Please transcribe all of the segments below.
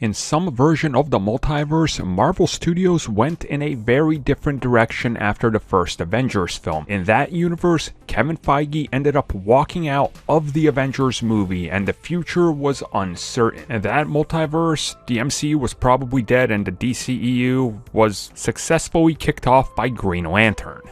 In some version of the multiverse, Marvel Studios went in a very different direction after the first Avengers film. In that universe, Kevin Feige ended up walking out of the Avengers movie and the future was uncertain. In that multiverse, the MCU was probably dead and the DCEU was successfully kicked off by Green Lantern.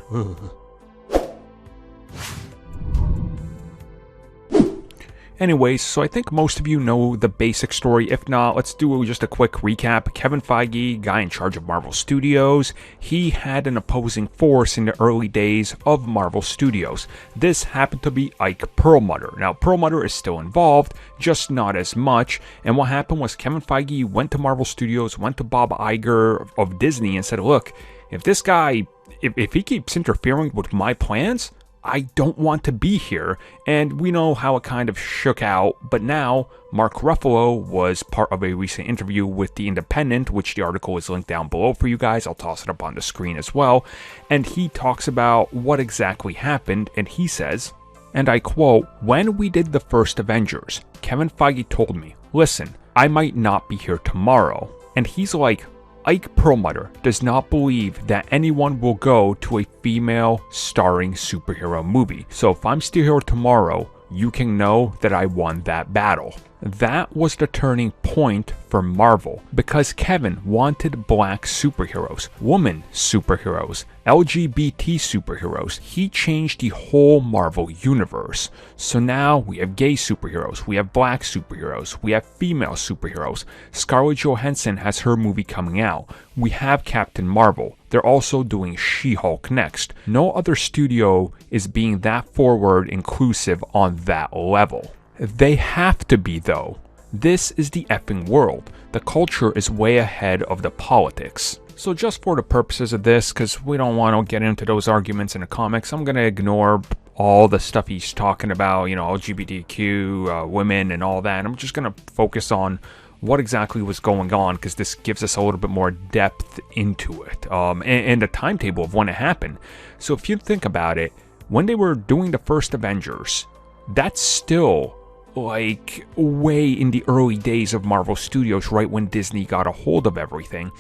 Anyways, so I think most of you know the basic story. If not, let's do just a quick recap. Kevin Feige, guy in charge of Marvel Studios, he had an opposing force in the early days of Marvel Studios. This happened to be Ike Perlmutter. Now, Perlmutter is still involved, just not as much. And what happened was Kevin Feige went to Marvel Studios, went to Bob Iger of Disney and said, look, if this guy, if he keeps interfering with my plans, I don't want to be here. And we know how it kind of shook out, but now Mark Ruffalo was part of a recent interview with The Independent, which the article is linked down below for you guys. I'll toss it up on the screen as well. And he talks about what exactly happened, and he says, and I quote, "When we did the first Avengers, Kevin Feige told me, listen, I might not be here tomorrow." And he's like, Ike Perlmutter does not believe that anyone will go to a female starring superhero movie. So if I'm still here tomorrow, you can know that I won that battle. That was the turning point for Marvel because Kevin wanted black superheroes, woman superheroes, LGBT superheroes. He changed the whole Marvel universe. So now we have gay superheroes, we have black superheroes, we have female superheroes. Scarlett Johansson has her movie coming out. We have Captain Marvel. They're also doing She-Hulk next. No other studio is being that forward inclusive on that level. They have to be, though. This is the effing world. The culture is way ahead of the politics. So just for the purposes of this, because we don't want to get into those arguments in the comics, I'm going to ignore all the stuff he's talking about, you know, LGBTQ, women and all that. And I'm just going to focus on what exactly was going on, because this gives us a little bit more depth into it, and the timetable of when it happened. So if you think about it, when they were doing the first Avengers, that's still like way in the early days of Marvel Studios, right when Disney got a hold of everything.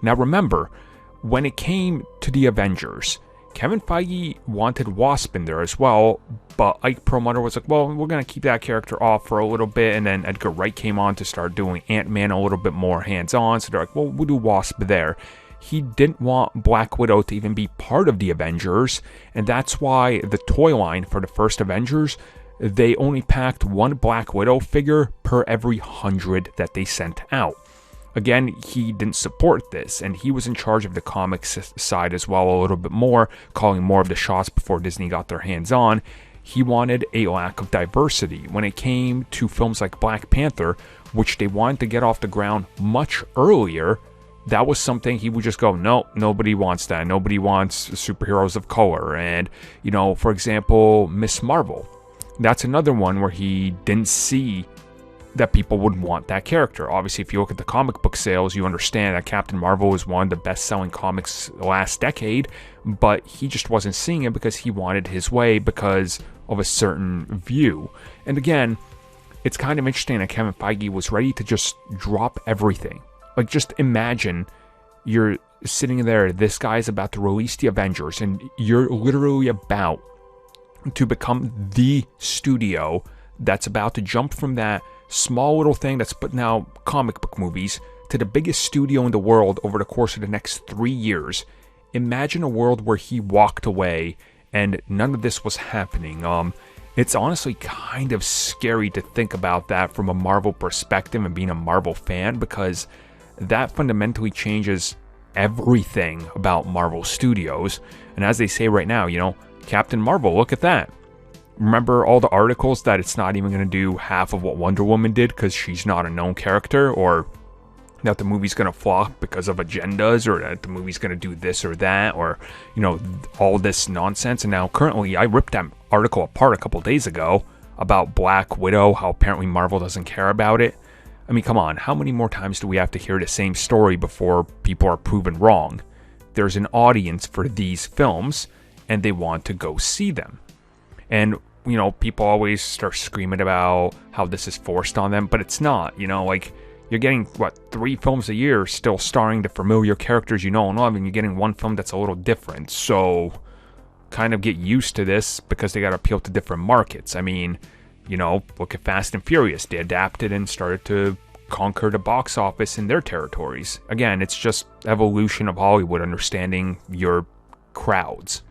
Now remember, when it came to the Avengers, Kevin Feige wanted Wasp in there as well, but Ike Perlmutter was like, well, we're going to keep that character off for a little bit, and then Edgar Wright came on to start doing Ant-Man a little bit more hands-on, so they're like, well, we'll do Wasp there. He didn't want Black Widow to even be part of the Avengers, and that's why the toy line for the first Avengers, they only packed one Black Widow figure per every 100 that they sent out. Again, he didn't support this, and he was in charge of the comics side as well a little bit more, calling more of the shots before Disney got their hands on. He wanted a lack of diversity. When it came to films like Black Panther, which they wanted to get off the ground much earlier, that was something he would just go, no, nobody wants that. Nobody wants superheroes of color. And, you know, for example, Ms. Marvel. That's another one where he didn't see that people would want that character. Obviously, if you look at the comic book sales, you understand that Captain Marvel is one of the best-selling comics last decade, but he just wasn't seeing it because he wanted his way because of a certain view. And again, it's kind of interesting that Kevin Feige was ready to just drop everything. Like, just imagine you're sitting there, this guy's about to release the Avengers, and you're literally about to become the studio that's about to jump from that small little thing that's putting out comic book movies to the biggest studio in the world over the course of the next 3 years. Imagine a world where he walked away and none of this was happening. It's honestly kind of scary to think about that from a Marvel perspective and being a Marvel fan, because that fundamentally changes everything about Marvel Studios. And as they say right now, you know, Captain Marvel, look at that. Remember all the articles that it's not even going to do half of what Wonder Woman did because she's not a known character, or that the movie's going to flop because of agendas, or that the movie's going to do this or that, or, you know, all this nonsense. And now currently, I ripped that article apart a couple days ago about Black Widow, how apparently Marvel doesn't care about it. I mean, come on, how many more times do we have to hear the same story before people are proven wrong? There's an audience for these films, and they want to go see them. And, you know, people always start screaming about how this is forced on them, but it's not. You know, like, you're getting, what, 3 films a year still starring the familiar characters you know and love, and you're getting one film that's a little different. So kind of get used to this because they got to appeal to different markets. I mean, you know, look at Fast and Furious. They adapted and started to conquer the box office in their territories. Again, it's just evolution of Hollywood, understanding your crowds.